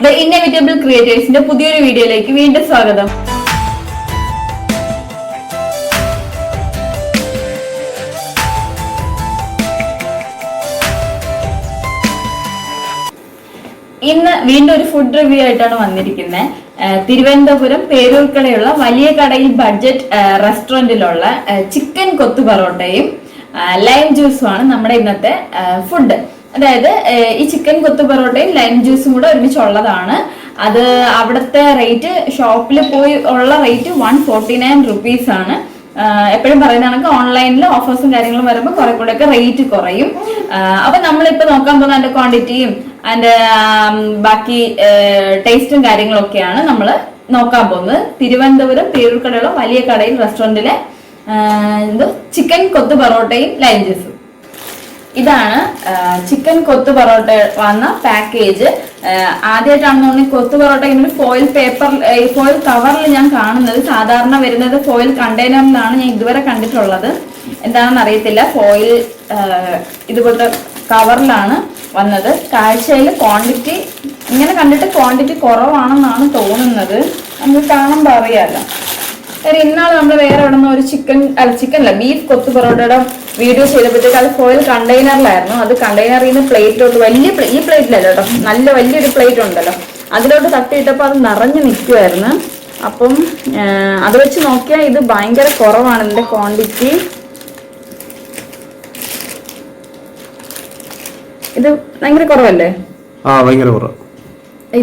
The Inevitable Creators ന്റെ പുതിയൊരു വീഡിയോയിലേക്ക് വീണ്ടും സ്വാഗതം. ഇന്ന് വീണ്ടും ഒരു ഫുഡ് റിവ്യൂ ആയിട്ടാണ് വന്നിരിക്കുന്നത്. തിരുവനന്തപുരം പേരൂർക്കടയുള്ള വലിയകടയിൽ ബഡ്ജറ്റ് റെസ്റ്റോറന്റിലുള്ള ചിക്കൻ കൊത്തു പൊറോട്ടയും ലൈം ജ്യൂസും ആണ് നമ്മുടെ ഇന്നത്തെ ഫുഡ്. അതായത് ഈ ചിക്കൻ കൊത്തു പൊറോട്ടയും ലൈം ജ്യൂസും കൂടെ ഒരുമിച്ചുള്ളതാണ്. അത് അവിടുത്തെ റേറ്റ് ഷോപ്പിൽ പോയി ഉള്ള റേറ്റ് 149 rupees ആണ്. എപ്പോഴും പറയുന്നതാണെങ്കിൽ ഓൺലൈനിൽ ഓഫേഴ്സും കാര്യങ്ങളും വരുമ്പോൾ കുറെ കൂടെ ഒക്കെ റേറ്റ് കുറയും. അപ്പൊ നമ്മളിപ്പോ നോക്കാൻ പോകുന്ന അതിന്റെ ക്വാണ്ടിറ്റിയും അതിന്റെ ബാക്കി ടേസ്റ്റും കാര്യങ്ങളൊക്കെയാണ് നമ്മൾ നോക്കാൻ പോകുന്നത്. തിരുവനന്തപുരം പേരൂർക്കടയുള്ള വലിയകടയിൽ റെസ്റ്റോറന്റിലെ ചിക്കൻ കൊത്തു പൊറോട്ടയും ലൈം ജ്യൂസും. ഇതാണ് ചിക്കൻ കൊത്തു പൊറോട്ട വന്ന പാക്കേജ്. ആദ്യമായിട്ടാണെന്ന് കൊത്തു പൊറോട്ട ഇങ്ങനെ ഫോയിൽ കവറിൽ ഞാൻ കാണുന്നത്. സാധാരണ വരുന്നത് ഫോയിൽ കണ്ടെയ്നറിലാണ് ഞാൻ ഇതുവരെ കണ്ടിട്ടുള്ളത്. എന്താണെന്ന് അറിയത്തില്ല. ഫോയിൽ ഇതുപോലത്തെ കവറിലാണ് വന്നത്. കാഴ്ചയിൽ ക്വാണ്ടിറ്റി ഇങ്ങനെ കണ്ടിട്ട് ക്വാണ്ടിറ്റി കുറവാണെന്നാണ് തോന്നുന്നത്. നമുക്ക് കാണുമ്പോൾ അറിയാമല്ലോ. ഇന്നാൾ നമ്മൾ വേറെ എവിടെ നിന്ന് ഒരു ചിക്കനല്ല ബീഫ് കൊത്തു പൊറോട്ടയുടെ വീഡിയോ ചെയ്തപ്പോഴത്തേക്ക് അത് ഫോയിൽ കണ്ടെയ്നറിലായിരുന്നു. അത് കണ്ടെയ്നറിൽ നിന്ന് പ്ലേറ്റിലോട്ട് ഈ പ്ലേറ്റിലല്ല കേട്ടോ, നല്ല വലിയൊരു പ്ലേറ്റ് ഉണ്ടല്ലോ, അതിലോട്ട് തട്ടിയിട്ടപ്പോൾ അത് നിറഞ്ഞു നിൽക്കുമായിരുന്നു. അപ്പം അത് വെച്ച് നോക്കിയാൽ ഇത് ഭയങ്കര കുറവാണ് ഇതിന്റെ ക്വാണ്ടിറ്റി. ഇത് ഭയങ്കര കുറവല്ലേ? ഭയങ്കര കുറവ്.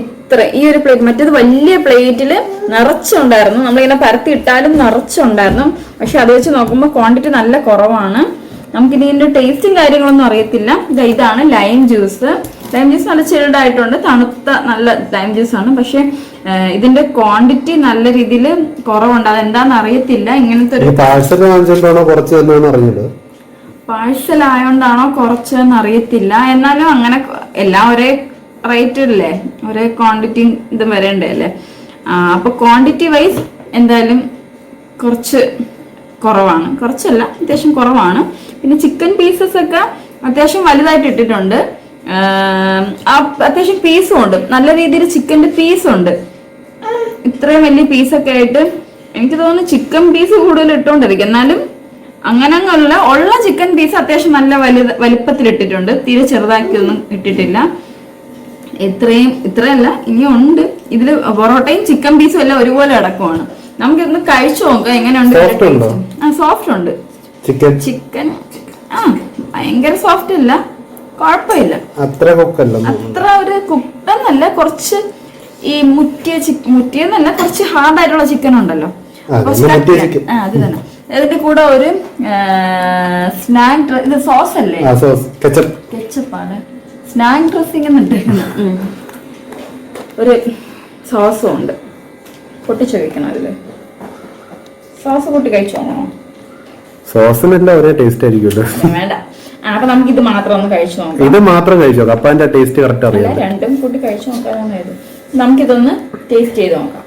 ഇത്ര ഈ ഒരു പ്ലേറ്റ്, മറ്റേത് വലിയ പ്ലേറ്റില് നിറച്ചുണ്ടായിരുന്നു. നമ്മളിങ്ങനെ പരത്തി ഇട്ടാലും നിറച്ചുണ്ടായിരുന്നു. പക്ഷെ അത് വെച്ച് നോക്കുമ്പോൾ ക്വാണ്ടിറ്റി നല്ല കുറവാണ്. നമുക്കിനി ഇതിന്റെ ടേസ്റ്റും കാര്യങ്ങളൊന്നും അറിയത്തില്ല. ഇതാണ് ലൈം ജ്യൂസ്. ലൈം ജ്യൂസ് നല്ല ചിൽഡ് ആയിട്ടുണ്ട്, തണുത്ത നല്ല ലൈം ജ്യൂസ് ആണ്. പക്ഷെ ഇതിന്റെ ക്വാണ്ടിറ്റി നല്ല രീതിയിൽ കുറവുണ്ട്. അതെന്താന്ന് അറിയത്തില്ല. ഇങ്ങനത്തെ ഒരു പാഴ്സൽ ആയോണ്ടാണോ കുറച്ചെന്ന് അറിയത്തില്ല. എന്നാലും അങ്ങനെ എല്ലാം ഒരേ റേറ്റ് അല്ലേ, ഒരേ ക്വാണ്ടിറ്റി ഇതും വരേണ്ടേ അല്ലേ. അപ്പൊ ക്വാണ്ടിറ്റി വൈസ് എന്തായാലും കുറച്ച് കുറവാണ്. കുറച്ചല്ല, അത്യാവശ്യം കുറവാണ്. പിന്നെ ചിക്കൻ പീസസ് ഒക്കെ അത്യാവശ്യം വലുതായിട്ട് ഇട്ടിട്ടുണ്ട്. അത്യാവശ്യം പീസും ഉണ്ട്, നല്ല രീതിയിൽ ചിക്കൻ്റെ പീസും ഉണ്ട്. ഇത്രയും വലിയ പീസൊക്കെ ആയിട്ട് എനിക്ക് തോന്നുന്നു ചിക്കൻ പീസ് കൂടുതൽ ഇട്ടുകൊണ്ടിരിക്കും. എന്നാലും അങ്ങനെയുള്ള ഉള്ള ചിക്കൻ പീസ് അത്യാവശ്യം നല്ല വലിപ്പത്തിൽ ഇട്ടിട്ടുണ്ട്. തീരെ ചെറുതാക്കിയൊന്നും ഇട്ടിട്ടില്ല. ഇത്രയല്ല, ഇനി ഉണ്ട്. ഇതില് പൊറോട്ടയും ചിക്കൻ പീസും എല്ലാം ഒരുപോലെ അടക്കമാണ്. നമുക്കിതൊന്ന് കഴിച്ചു നോക്കാം എങ്ങനെയുണ്ട്. സോഫ്റ്റ് ഉണ്ട് ചിക്കൻ. ഭയങ്കര സോഫ്റ്റ് അല്ല, കുഴപ്പമില്ല. അത്ര ഒരു കുക്കെന്നല്ല, കുറച്ച് ഈ മുറ്റിയെന്നല്ല, കുറച്ച് ഹാർഡ് ആയിട്ടുള്ള ചിക്കൻ ഉണ്ടല്ലോ. അത് തന്നെ. ഇതിന്റെ കൂടെ ഒരു സ്നാക്ക്, ഇത് സോസ് അല്ലേ, കെച്ചപ്പാണ്. Snack dressing എന്നിട്ടേക്കുന്നു. ഒരു സോസും ഉണ്ട്. പൊട്ടിച്ചു കഴിക്കണം. അതില് സോസ് കൂട്ടി കഴിച്ചു നോക്കണോ? സോസിനെല്ലാം ഒരേ ടേസ്റ്റ് ആയിരിക്കുമല്ലോ. വേണ്ട. അപ്പൊ നമുക്ക് ഇത് മാത്രം ഒന്ന് കഴിച്ചു നോക്കാം. ഇത് മാത്രം കഴിച്ചു നോക്കാം, അപ്പൊ അതിന്റെ ടേസ്റ്റ് കറക്റ്റ് അറിയാം. രണ്ടും കൂട്ടി കഴിച്ചു നോക്കാനാണ് ഇത്. നമുക്കിതൊന്ന് ടേസ്റ്റ് ചെയ്ത് നോക്കാം.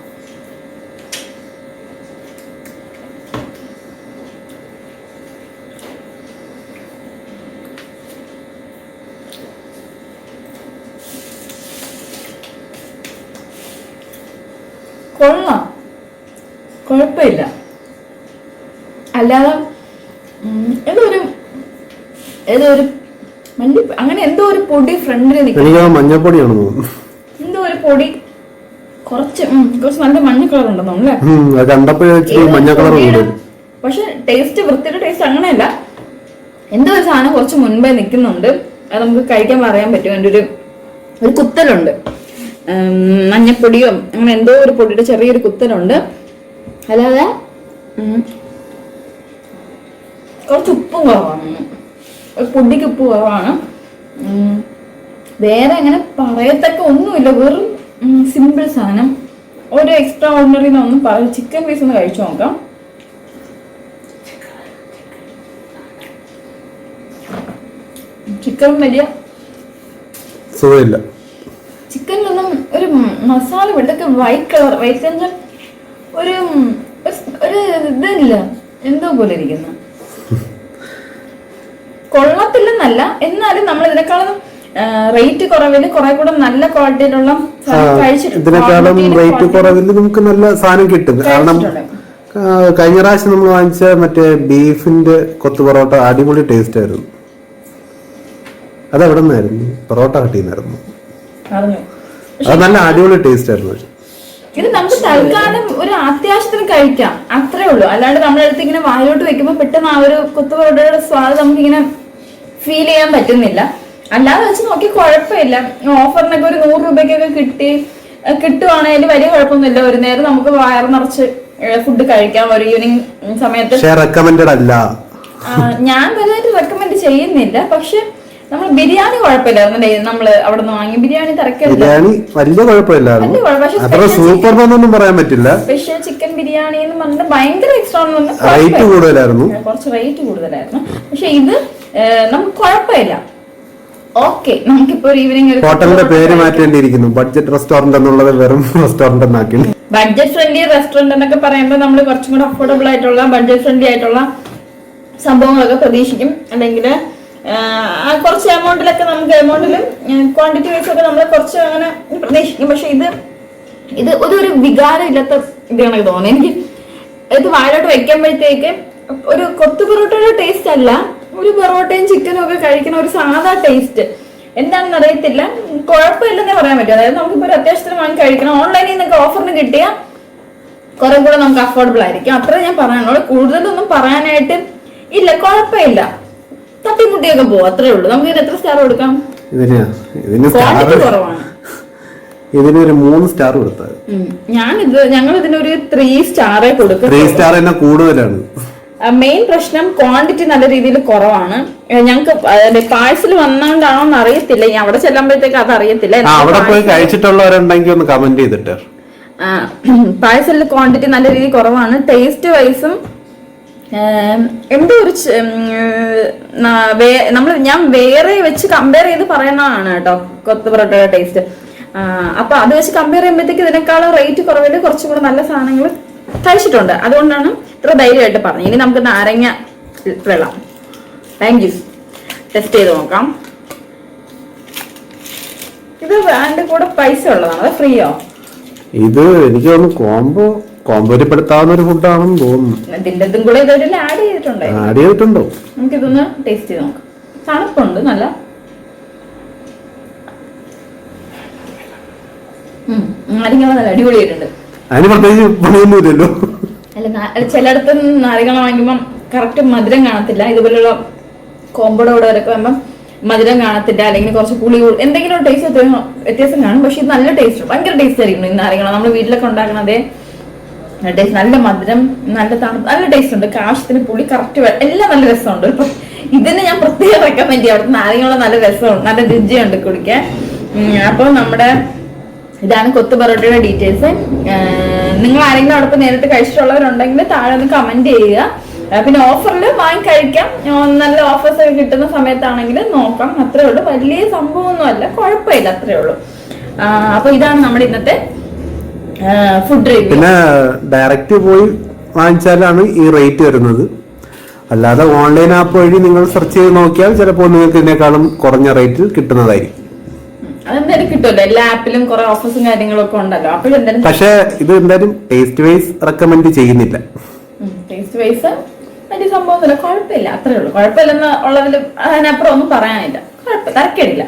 കൊള്ളാം, കുഴപ്പമില്ല. അല്ലാതെ അങ്ങനെ എന്തോ ഒരു പൊടി ഫ്രണ്ടിൽ മഞ്ഞപ്പൊടിയാണ്, എന്തോ ഒരു പൊടി, കുറച്ച് നല്ല മഞ്ഞ കളർ ഉണ്ടെന്നോല്ലേ. പക്ഷെ ടേസ്റ്റ്, വൃത്തിയുടെ ടേസ്റ്റ് അങ്ങനെയല്ല. എന്തോ ഒരു സാധനം കുറച്ച് മുൻപേ നിൽക്കുന്നുണ്ട്. അത് നമുക്ക് കഴിക്കാൻ പറയാൻ പറ്റും. എൻ്റെ ഒരു കുത്തലുണ്ട്, മഞ്ഞപ്പൊടിയോ അങ്ങനെ എന്തോ ഒരു പൊടിയുടെ ചെറിയൊരു കുത്തലുണ്ട്. അല്ലാതെ കുറച്ച് ഉപ്പും കുറവാണ്, പൊടിക്ക് ഉപ്പ് കുറവാണ്. വേറെ അങ്ങനെ പറയത്തക്ക ഒന്നുമില്ല. വെറും സിമ്പിൾ സാധനം. ഒരു എക്സ്ട്രാ ഓർഡിനറി ഒന്നും പറയും. ചിക്കൻ പീസ് ഒന്ന് കഴിച്ചു നോക്കാം. ചിക്കൻ വലിയ സുഖമില്ല. ചിക്കനിലൊന്നും ഒരു മസാല ഇതൊക്കെ വൈറ്റ് കളർ, വൈറ്റ് ഒരു ഇതില്ല, എന്തോ പോലെ ഇരിക്കുന്നു. കൊള്ളത്തില്ലെന്നല്ല, എന്നാലും നമ്മൾ ഇതിനേക്കാളും റേറ്റ് കുറവില് കുറെ കൂടെ നല്ല ക്വാളിറ്റിയിലുള്ള ഇതിനേക്കാളും റേറ്റ് കുറവിൽ നമുക്ക് നല്ല സാധനം കിട്ടും. കാരണം കഴിഞ്ഞ പ്രാവശ്യം നമ്മൾ വാങ്ങിച്ച മറ്റേ ബീഫിന്റെ കൊത്തു പൊറോട്ട അടിപൊളി ടേസ്റ്റ് ആയിരുന്നു. അത് എവിടെ നിന്നായിരുന്നു? പൊറോട്ട ഹട്ടിന്നായിരുന്നു. അത് നല്ല അടിപൊളി ടേസ്റ്റ് ആയിരുന്നു. ഇത് നമുക്ക് തൽക്കാലം ഒരു അത്യാവശ്യത്തിന് കഴിക്കാം, അത്രേ ഉള്ളൂ. അല്ലാണ്ട് നമ്മുടെ അടുത്ത് ഇങ്ങനെ വായിലോട്ട് വെക്കുമ്പോൾ പെട്ടെന്ന് ആ ഒരു കൊത്തു പൊറോട്ടയുടെ സ്വാദ് നമുക്കിങ്ങനെ ഫീൽ ചെയ്യാൻ പറ്റുന്നില്ല. അല്ലാതെ വെച്ച് നോക്കി കുഴപ്പമില്ല. ഓഫറിനൊക്കെ ഒരു 100 രൂപയ്ക്കൊക്കെ കിട്ടുവാണെങ്കിൽ വലിയ കുഴപ്പമൊന്നുമില്ല. ഒരു നേരം നമുക്ക് വയറ് നിറച്ച് ഫുഡ് കഴിക്കാം ഒരു ഈവനിങ് സമയത്ത്. ഞാൻ വലുതായിട്ട് റെക്കമെൻഡ് ചെയ്യുന്നില്ല. പക്ഷെ നമ്മൾ ബിരിയാണി കുഴപ്പമില്ലായിരുന്നു. നമ്മള് അവിടെ നിന്ന് വാങ്ങി ബിരിയാണി വലിയ കുഴപ്പമില്ലായിരുന്നു. സ്പെഷ്യൽ ചിക്കൻ ബിരിയാണി എന്ന് പറഞ്ഞാൽ ഭയങ്കര എക്സ്ട്രാ കുറച്ച് റേറ്റ് കൂടുതലായിരുന്നു. പക്ഷെ ഇത് നമുക്ക് കുഴപ്പമില്ല. ഓക്കെ, നമുക്കിപ്പോ ഒരു ഈവനിങ് ഹോട്ടലിന്റെ പേര് മാറ്റേണ്ടിയിരിക്കുന്നു. ബഡ്ജറ്റ് റെസ്റ്റോറന്റ് എന്നുള്ളത് വെറും റെസ്റ്റോറന്റ് എന്നാക്കി. ബഡ്ജറ്റ് ഫ്രണ്ട്ലി റെസ്റ്റോറന്റ് എന്നൊക്കെ പറയുമ്പോൾ നമ്മൾ കുറച്ചും കൂടെ അഫോർഡബിൾ ആയിട്ടുള്ള ബഡ്ജറ്റ് ഫ്രണ്ട്ലി ആയിട്ടുള്ള സംഭവങ്ങളൊക്കെ പ്രതീക്ഷിക്കും. അല്ലെങ്കിൽ കുറച്ച് എമൗണ്ടിലൊക്കെ നമുക്ക് എമൗണ്ടിലും ക്വാണ്ടിറ്റി വൈസ് ഒക്കെ നമ്മൾ കുറച്ച് അങ്ങനെ പ്രതീക്ഷിക്കും. പക്ഷെ ഇത് ഒരു വികാരം ഇല്ലാത്ത ഇതാണ് തോന്നുന്നത് എനിക്ക്. ഇത് വായിലോട്ട് വെക്കുമ്പോഴത്തേക്ക് ഒരു കൊത്തു പൊറോട്ടയുടെ ടേസ്റ്റ് അല്ല, ഒരു പൊറോട്ടയും ചിക്കനും ഒക്കെ കഴിക്കുന്ന ഒരു സാധാ ടേസ്റ്റ്. എന്താണെന്ന് അറിയത്തില്ല, കുഴപ്പമില്ലെന്നേ പറയാൻ പറ്റും. അതായത് നമുക്കിപ്പോ ഒരു അത്യാവശ്യത്തിന് വാങ്ങി കഴിക്കണം. ഓൺലൈനിൽ നിന്നൊക്കെ ഓഫറിന് കിട്ടിയാൽ കുറെ കൂടെ നമുക്ക് അഫോർഡബിൾ ആയിരിക്കും. അത്ര ഞാൻ പറയാനുള്ളൂ. കൂടുതലൊന്നും പറയാനായിട്ട് ഇല്ല. കുഴപ്പമില്ല, തട്ടിമുട്ടിയൊക്കെ പോകും, അത്രേ ഉള്ളൂ. നമുക്ക് ഇതിന് എത്ര സ്റ്റാർ കൊടുക്കാം? ക്വാണ്ടിറ്റി കുറവാണ്. ഇതിനൊരു 3 സ്റ്റാർ കൊടുത്താൽ ഞങ്ങൾ ഇതിനൊരു 3 സ്റ്റാറേ കൊടുക്കും. 3 സ്റ്റാർ തന്നെ കൂടുതലാണ്. മെയിൻ പ്രശ്നം ക്വാണ്ടിറ്റി നല്ല രീതിയിൽ കുറവാണ്. ഞങ്ങൾക്ക് പാഴ്സൽ വന്നോണ്ടാണോ എന്ന് അറിയത്തില്ല. ഞാൻ അവിടെ ചെല്ലുമ്പോഴത്തേക്ക് അത് അറിയത്തില്ല. അവിടെ പോയി കഴിച്ചിട്ടുള്ളവരുണ്ടെങ്കിൽ ഒന്ന് കമന്റ് ചെയ്തിട്ട്. പാഴ്സലിൽ ക്വാണ്ടിറ്റി നല്ല രീതിയിൽ കുറവാണ്. ടേസ്റ്റ് വൈസും എന്തോ ഒരു ഞാൻ വേറെ വെച്ച് കമ്പയർ ചെയ്ത് പറയുന്നതാണ് കേട്ടോ കൊത്തു പൊറോട്ടയുടെ ടേസ്റ്റ്. അപ്പൊ അത് വെച്ച് കമ്പയർ ചെയ്യുമ്പോഴത്തേക്ക് ഇതിനേക്കാളും റേറ്റ് കുറവിൽ കുറച്ചും കൂടെ നല്ല സാധനങ്ങൾ കഴിച്ചിട്ടുണ്ട്. അതുകൊണ്ടാണ് ഇത്ര ധൈര്യമായിട്ട് പറഞ്ഞത്. ഇനി നമുക്ക് നാരങ്ങ വെള്ളം ലൈം ജ്യൂസ് ടെസ്റ്റ് ചെയ്ത് നോക്കാം. ഇത് അതിന്റെ കൂടെ പൈസ ഉള്ളതാണ്, അത് ഫ്രീയോ? ഇത് എനിക്ക് തോന്നുന്നു കോമ്പോരിപ്പെടുത്താവുന്ന ഒരു ഫുഡാണെന്ന് തോന്നുന്നു. ഇതിന്റെ കൂടെ ഇതൊരു ആഡ് ചെയ്തിട്ടുണ്ടോ? നമുക്കിതൊന്ന് ടേസ്റ്റ് ചെയ്ത് നോക്കാം. തണുപ്പുണ്ട്, നല്ല നാരങ്ങ നല്ല അടിപൊളിയായിട്ടുണ്ട്. അതിന് പ്രത്യേകിച്ച് പണിയൊന്നുമില്ലല്ലോ. അല്ല, ചിലയിടത്ത് നാരങ്ങ വാങ്ങിക്കുമ്പം കറക്റ്റ് മധുരം കാണത്തില്ല. ഇതുപോലുള്ള കോമ്പോടെ വരൊക്കെ വരുമ്പം മധുരം കാണത്തില്ല, അല്ലെങ്കിൽ കുറച്ച് പുളി എന്തെങ്കിലും ടേസ്റ്റ് വ്യത്യാസം കാണും. പക്ഷെ ഇത് നല്ല ടേസ്റ്റ്, ഭയങ്കര ടേസ്റ്റ് ആയിരിക്കും. ഈ നാരങ്ങ നമ്മൾ വീട്ടിലൊക്കെ ഉണ്ടാക്കണതേ ടേസ്റ്റ്, നല്ല മധുരം, നല്ല തണുപ്പ്, നല്ല ടേസ്റ്റ് ഉണ്ട്. ആവശ്യത്തിന് പുളി കറക്റ്റ്, എല്ലാം നല്ല രസമുണ്ട്. ഇപ്പൊ ഇതിന് ഞാൻ പ്രത്യേകം റെക്കമെൻഡ് ചെയ്യാം. അവിടുത്തെ നാരങ്ങയുള്ള നല്ല രസമുണ്ട്, നല്ല രുചിയുണ്ട് കുടിക്കാൻ. അപ്പൊ നമ്മുടെ ഇതാണ് കൊത്തു പൊറോട്ടയുടെ ഡീറ്റെയിൽസ്. നിങ്ങൾ ആരെങ്കിലും അവിടെ നേരിട്ട് കഴിച്ചിട്ടുള്ളവരുണ്ടെങ്കിൽ താഴെ ഒന്ന് കമന്റ് ചെയ്യുക. പിന്നെ ഓഫറിൽ വാങ്ങി കഴിക്കാം. നല്ല ഓഫേഴ്സ് ഒക്കെ കിട്ടുന്ന സമയത്താണെങ്കിൽ നോക്കാം, അത്രേ ഉള്ളൂ. വലിയ സംഭവമൊന്നും അല്ല, കുഴപ്പമില്ല, അത്രേ ഉള്ളൂ. അപ്പൊ ഇതാണ് നമ്മുടെ ഇന്നത്തെ ഫുഡ് റിവ്യൂ. പിന്നെ ഡയറക്റ്റ് പോയി വാങ്ങിച്ചാലാണ് ഈ റേറ്റ് വരുന്നത്. അല്ലാതെ ഓൺലൈൻ ആപ്പ് വഴി നിങ്ങൾ സെർച്ച് ചെയ്ത് നോക്കിയാൽ ചിലപ്പോൾ നിങ്ങൾക്ക് ഇതിനേക്കാളും കുറഞ്ഞ റേറ്റിൽ കിട്ടുന്നതായിരിക്കും. അതെന്തായാലും കിട്ടുമല്ലോ, എല്ലാ ആപ്പിലും കുറെ ഓഫേഴ്സും കാര്യങ്ങളൊക്കെ ഉണ്ടല്ലോ. അപ്പോഴെന്തായാലും പക്ഷെ ഇത് എന്തായാലും ടേസ്റ്റ് വൈസ് റെക്കമെൻഡ് ചെയ്യുന്നില്ല. ടേസ്റ്റ് വൈസ് വലിയ സംഭവമൊന്നുമില്ല, കുഴപ്പമില്ല, അത്രേ ഉള്ളൂ. കുഴപ്പമില്ലെന്ന് ഉള്ളതിൽ അതിനപ്പുറം ഒന്നും പറയാനില്ല, തരക്കേടില്ല.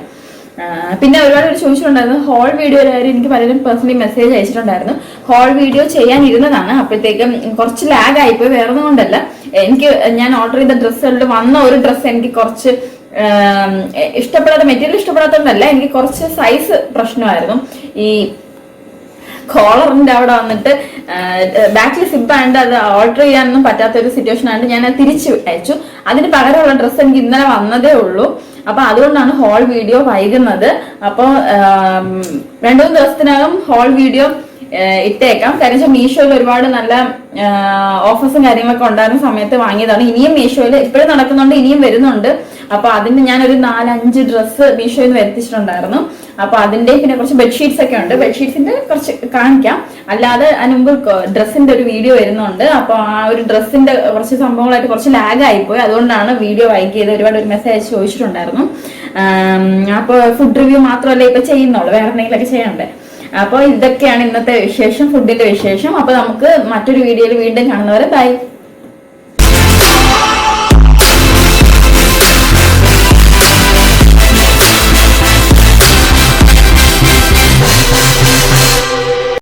പിന്നെ ഒരുപാട് പേര് ചോദിച്ചിട്ടുണ്ടായിരുന്നു ഹോൾ വീഡിയോ കാര്യം. എനിക്ക് പലരും പേഴ്സണലി മെസ്സേജ് അയച്ചിട്ടുണ്ടായിരുന്നു. ഹോൾ വീഡിയോ ചെയ്യാനിരുന്നതാണ്, അപ്പോഴത്തേക്കും കുറച്ച് ലാഗ് ആയിപ്പോയി. വേറെ ഒന്നും കൊണ്ടല്ല, ഞാൻ ഓർഡർ ചെയ്ത ഡ്രസ്സുകളിൽ വന്ന ഒരു ഡ്രസ്സ് എനിക്ക് കുറച്ച് ഇഷ്ടപ്പെടാത്ത, മെറ്റീരിയൽ ഇഷ്ടപ്പെടാത്തതുകൊണ്ടല്ല, എനിക്ക് കുറച്ച് സൈസ് പ്രശ്നമായിരുന്നു. ഈ കോളറിന്റെ അവിടെ വന്നിട്ട് ബാക്കിൽ സിബ് ആയതുകൊണ്ട് അത് ഓൾട്ടർ ചെയ്യാനൊന്നും പറ്റാത്ത ഒരു സിറ്റുവേഷൻ ആയതുകൊണ്ട് ഞാൻ അത് തിരിച്ചു അയച്ചു. അതിന് പകരമുള്ള ഡ്രസ്സ് എനിക്ക് ഇന്നലെ വന്നതേ ഉള്ളൂ. അപ്പൊ അതുകൊണ്ടാണ് ഹോൾ വീഡിയോ വൈകുന്നത്. അപ്പൊ 2-3 ദിവസത്തിനകം ഹോൾ വീഡിയോ ഇട്ടേക്കാം. കാര്യം മീഷോയിൽ ഒരുപാട് നല്ല ഓഫേഴ്സും കാര്യങ്ങളൊക്കെ ഉണ്ടായിരുന്ന സമയത്ത് വാങ്ങിയതാണ്. ഇനിയും മീഷോയിൽ ഇപ്പോഴും നടക്കുന്നുണ്ട്, ഇനിയും വരുന്നുണ്ട്. അപ്പൊ അതിന് ഞാനൊരു 4-5 ഡ്രസ്സ് മീഷോയിൽ നിന്ന് വരുത്തിച്ചിട്ടുണ്ടായിരുന്നു. അപ്പൊ അതിന്റെ പിന്നെ കുറച്ച് ബെഡ്ഷീറ്റ്സ് ഒക്കെ ഉണ്ട്. ബെഡ്ഷീറ്റ്സിന്റെ കുറച്ച് കാണിക്കാം. അല്ലാതെ അതിന് മുമ്പ് ഡ്രസ്സിന്റെ ഒരു വീഡിയോ വരുന്നുണ്ട്. അപ്പൊ ആ ഒരു ഡ്രസ്സിന്റെ കുറച്ച് സംഭവങ്ങളായിട്ട് കുറച്ച് ലാഗ് ആയിപ്പോയി. അതുകൊണ്ടാണ് വീഡിയോ വൈകിയത്. ഒരുപാട് ഒരു മെസ്സേജ് ചോദിച്ചിട്ടുണ്ടായിരുന്നു. അപ്പൊ ഫുഡ് റിവ്യൂ മാത്രമല്ല ഇപ്പൊ ചെയ്യുന്നുള്ളൂ, വേറെ എന്തെങ്കിലുമൊക്കെ ചെയ്യണ്ടേ. അപ്പൊ ഇതൊക്കെയാണ് ഇന്നത്തെ വിശേഷം, ഫുഡിന്റെ വിശേഷം. അപ്പൊ നമുക്ക് മറ്റൊരു വീഡിയോയിൽ വീണ്ടും കാണുന്നവരെ ബൈ.